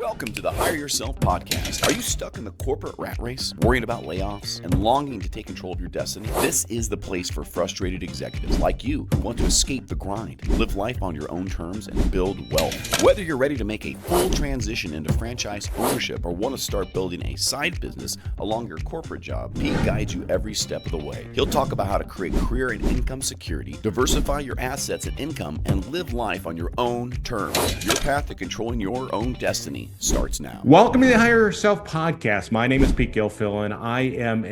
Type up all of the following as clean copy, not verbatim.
Welcome to the Hire Yourself podcast. Are you stuck in the corporate rat race, worrying about layoffs, and longing to take control of your destiny? This is the place for frustrated executives like you who want to escape the grind, live life on your own terms, and build wealth. Whether you're ready to make a full transition into franchise ownership or want to start building a side business along your corporate job, Pete guides you every step of the way. He'll talk about how to create career and income security, diversify your assets and income, and live life on your own terms. Your path to controlling your own destiny starts now. Welcome to the Hire Yourself podcast. My name is Pete Gilfillan. I am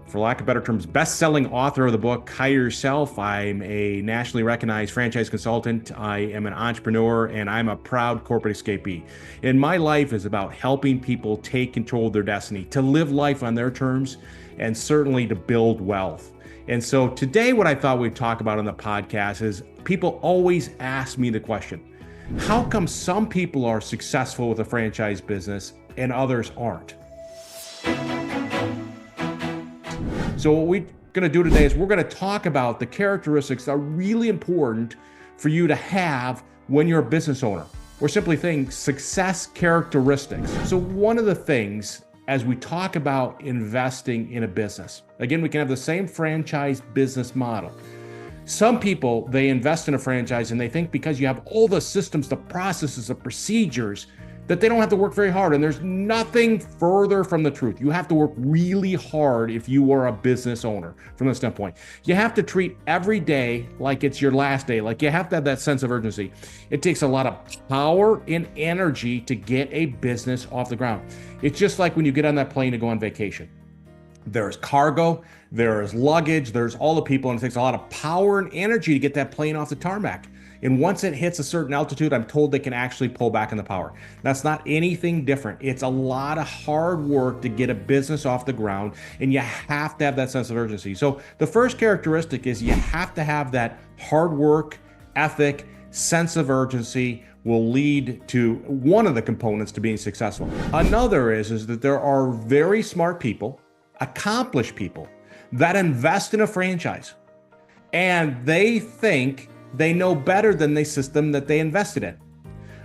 for lack of better terms, best-selling author of the book, Hire Yourself. I'm a nationally recognized franchise consultant. I am an entrepreneur, and I'm a proud corporate escapee. And my life is about helping people take control of their destiny, to live life on their terms, and certainly to build wealth. And so today, what I thought we'd talk about on the podcast is people always ask me the question, how come some people are successful with a franchise business and others aren't? So what we're going to do today is we're going to talk about the characteristics that are really important for you to have when you're a business owner. We're simply saying success characteristics. So one of the things as we talk about investing in a business, again, we can have the same franchise business model. Some people, they invest in a franchise and they think because you have all the systems, the processes, the procedures, that they don't have to work very hard. And there's nothing further from the truth. You have to work really hard if you are a business owner from that standpoint. You have to treat every day like it's your last day. Like you have to have that sense of urgency. It takes a lot of power and energy to get a business off the ground. It's just like when you get on that plane to go on vacation. There's cargo, there's luggage, there's all the people, and it takes a lot of power and energy to get that plane off the tarmac. And once it hits a certain altitude, I'm told they can actually pull back on the power. That's not anything different. It's a lot of hard work to get a business off the ground, and you have to have that sense of urgency. So the first characteristic is you have to have that hard work, ethic, sense of urgency will lead to one of the components to being successful. Another is that there are very smart people, accomplished people that invest in a franchise and they think they know better than the system that they invested in.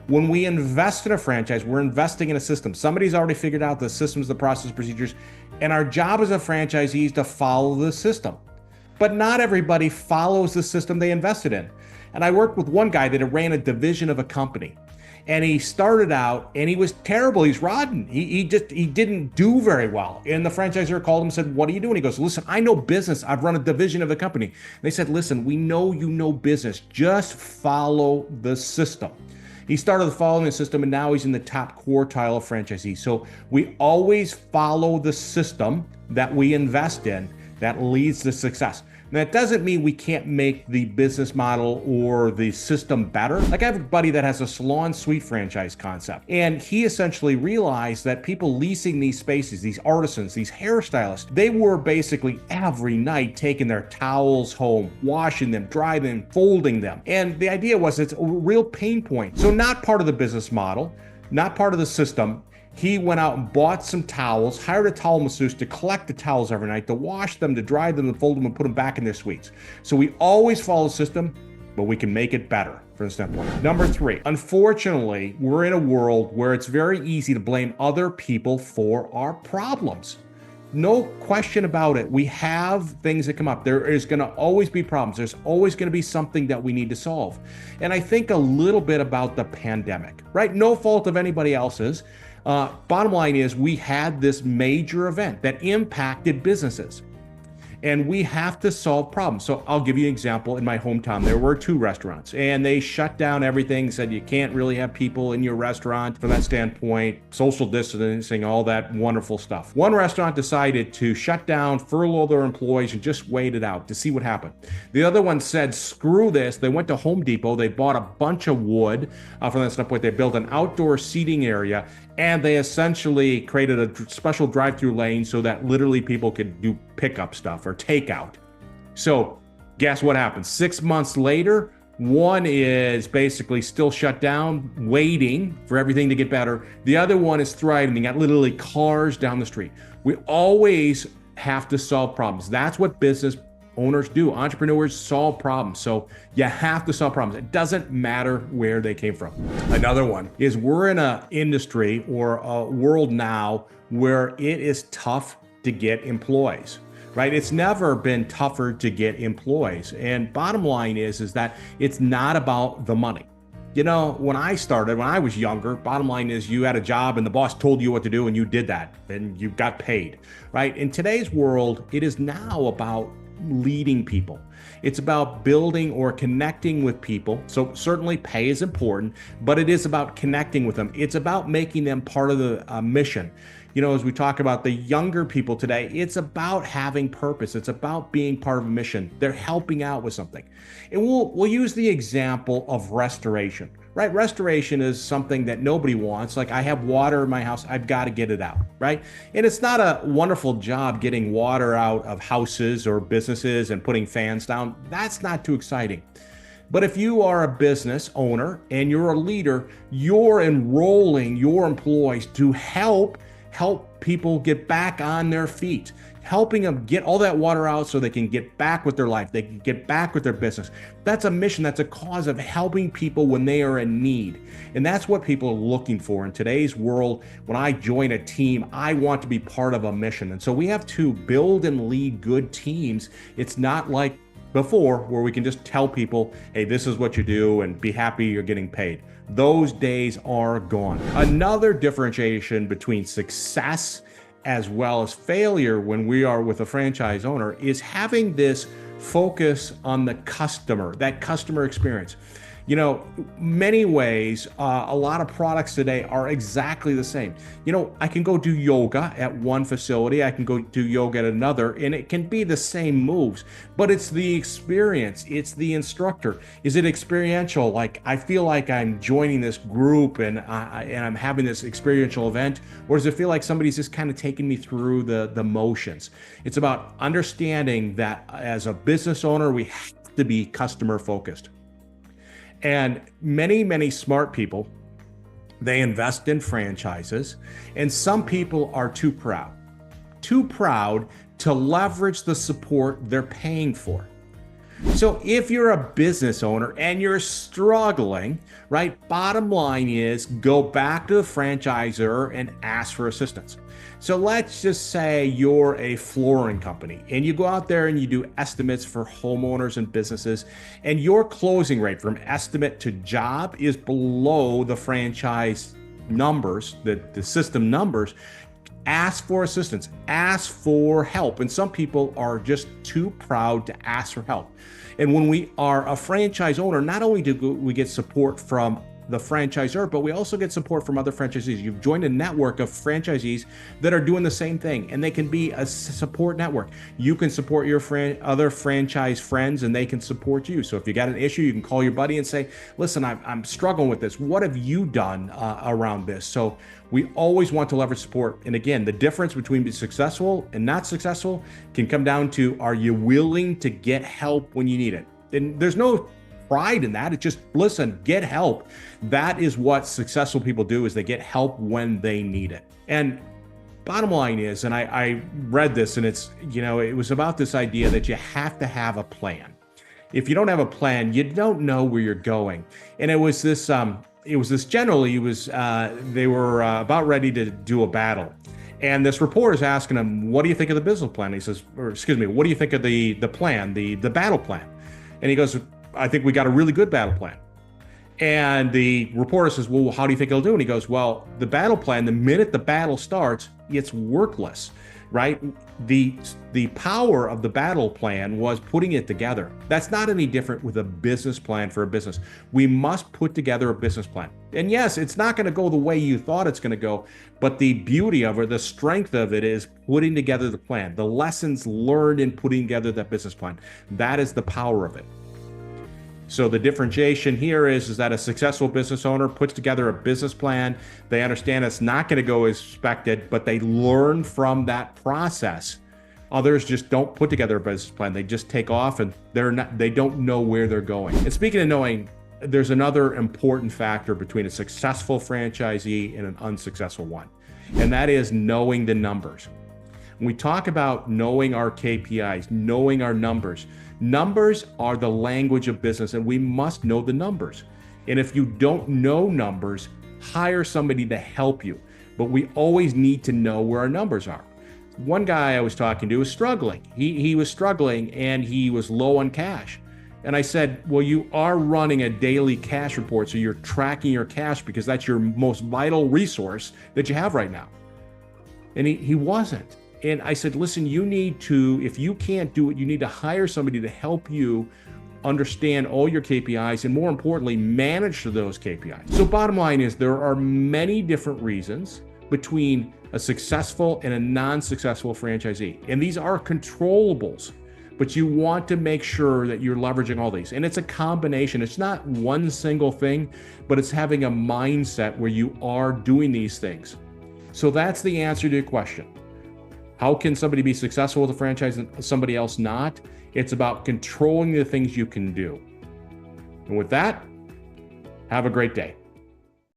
When we invest in a franchise, we're investing in a system. Somebody's already figured out the systems, the process, procedures, and our job as a franchisee is to follow the system. But not everybody follows the system they invested in. And I worked with one guy that ran a division of a company. And he started out and he was terrible. He's rotten. He didn't do very well. And the franchisor called him and said, "What are you doing?" He goes, "Listen, I know business. I've run a division of a company." And they said, "Listen, we know you know business. Just follow the system." He started following the system and now he's in the top quartile of franchisees. So we always follow the system that we invest in that leads to success. Now, that doesn't mean we can't make the business model or the system better. Like I have a buddy that has a salon suite franchise concept, and he essentially realized that people leasing these spaces, these artisans, these hairstylists, they were basically every night taking their towels home, washing them, drying them, folding them. And the idea was it's a real pain point. So not part of the business model, not part of the system. He went out and bought some towels, hired a towel masseuse to collect the towels every night, to wash them, to dry them, to fold them, and put them back in their suites. So we always follow the system, but we can make it better from the standpoint. Number 3, unfortunately, we're in a world where it's very easy to blame other people for our problems. No question about it. We have things that come up. There is going to always be problems. There's always going to be something that we need to solve. And I think a little bit about the pandemic, right? No fault of anybody else's. Bottom line is we had this major event that impacted businesses and we have to solve problems. So I'll give you an example. In my hometown, there were 2 restaurants and they shut down everything, said you can't really have people in your restaurant from that standpoint, social distancing, all that wonderful stuff. One restaurant decided to shut down, furlough their employees and just wait it out to see what happened. The other one said, screw this. They went to Home Depot. They bought a bunch of wood from that standpoint. They built an outdoor seating area and they essentially created a special drive-through lane so that literally people could do pickup stuff or takeout. So guess what happened? 6 months later, one is basically still shut down, waiting for everything to get better. The other one is thriving. They got literally cars down the street. We always have to solve problems. That's what business owners do. Entrepreneurs solve problems. So you have to solve problems. It doesn't matter where they came from. Another one is we're in an industry or a world now where it is tough to get employees, right? It's never been tougher to get employees. And bottom line is that it's not about the money. You know, when I started, when I was younger, bottom line is you had a job and the boss told you what to do and you did that and you got paid, right? In today's world, it is now about leading people. It's about building or connecting with people. So certainly pay is important, but it is about connecting with them. It's about making them part of the mission. You know, as we talk about the younger people today, it's about having purpose. It's about being part of a mission. They're helping out with something. And we'll use the example of restoration, right? Restoration is something that nobody wants. Like I have water in my house, I've got to get it out, right? And it's not a wonderful job getting water out of houses or businesses and putting fans down. That's not too exciting. But if you are a business owner and you're a leader, you're enrolling your employees to help people get back on their feet, helping them get all that water out so they can get back with their life, they can get back with their business. That's a mission, that's a cause of helping people when they are in need. And that's what people are looking for in today's world. When I join a team, I want to be part of a mission. And so we have to build and lead good teams. It's not like before where we can just tell people, hey, this is what you do and be happy you're getting paid. Those days are gone. Another differentiation between success as well as failure when we are with a franchise owner is having this focus on the customer, that customer experience. You know, many ways, a lot of products today are exactly the same. You know, I can go do yoga at one facility, I can go do yoga at another, and it can be the same moves, but it's the experience, it's the instructor. Is it experiential? Like, I feel like I'm joining this group and I'm having this experiential event, or does it feel like somebody's just kind of taking me through the motions? It's about understanding that as a business owner, we have to be customer focused. And many smart people, they invest in franchises, and some people are too proud to leverage the support they're paying for. So if you're a business owner and you're struggling, right, bottom line is go back to the franchisor and ask for assistance. So let's just say you're a flooring company and you go out there and you do estimates for homeowners and businesses, and your closing rate from estimate to job is below the franchise numbers, the system numbers. Ask for assistance, ask for help. And some people are just too proud to ask for help. And when we are a franchise owner, not only do we get support from the franchisor, but we also get support from other franchisees. You've joined a network of franchisees that are doing the same thing, and they can be a support network. You can support your other franchise friends, and they can support you. So if you got an issue, you can call your buddy and say, listen, I'm struggling with this. What have you done around this? So we always want to leverage support. And again, the difference between being successful and not successful can come down to, are you willing to get help when you need it? And there's no pride in that. It's just, listen, get help. That is what successful people do, is they get help when they need it. And bottom line is, and I read this, and it's, you know, it was about this idea that you have to have a plan. If you don't have a plan, you don't know where you're going. And it was this general, they were about ready to do a battle. And this reporter is asking him, what do you think of the business plan? He says, what do you think of the plan, the battle plan? And he goes, I think we got a really good battle plan. And the reporter says, well, how do you think it'll do? And he goes, well, the battle plan, the minute the battle starts, it's worthless, right? The power of the battle plan was putting it together. That's not any different with a business plan for a business. We must put together a business plan. And yes, it's not going to go the way you thought it's going to go, but the beauty of it, the strength of it, is putting together the plan, the lessons learned in putting together that business plan. That is the power of it. So the differentiation here is that a successful business owner puts together a business plan. They understand it's not going to go as expected, but they learn from that process. Others just don't put together a business plan. They just take off, and they don't know where they're going. And speaking of knowing, there's another important factor between a successful franchisee and an unsuccessful one, and that is knowing the numbers. When we talk about knowing our KPIs, knowing our numbers, numbers are the language of business, and we must know the numbers. And if you don't know numbers, hire somebody to help you. But we always need to know where our numbers are. One guy I was talking to was struggling. He was struggling and he was low on cash. And I said, well, you are running a daily cash report, so you're tracking your cash because that's your most vital resource that you have right now. And he wasn't. And I said, listen, you need to, if you can't do it, you need to hire somebody to help you understand all your KPIs and, more importantly, manage those KPIs. So bottom line is there are many different reasons between a successful and a non-successful franchisee. And these are controllables, but you want to make sure that you're leveraging all these. And it's a combination. It's not one single thing, but it's having a mindset where you are doing these things. So that's the answer to your question. How can somebody be successful with a franchise and somebody else not? It's about controlling the things you can do. And with that, have a great day.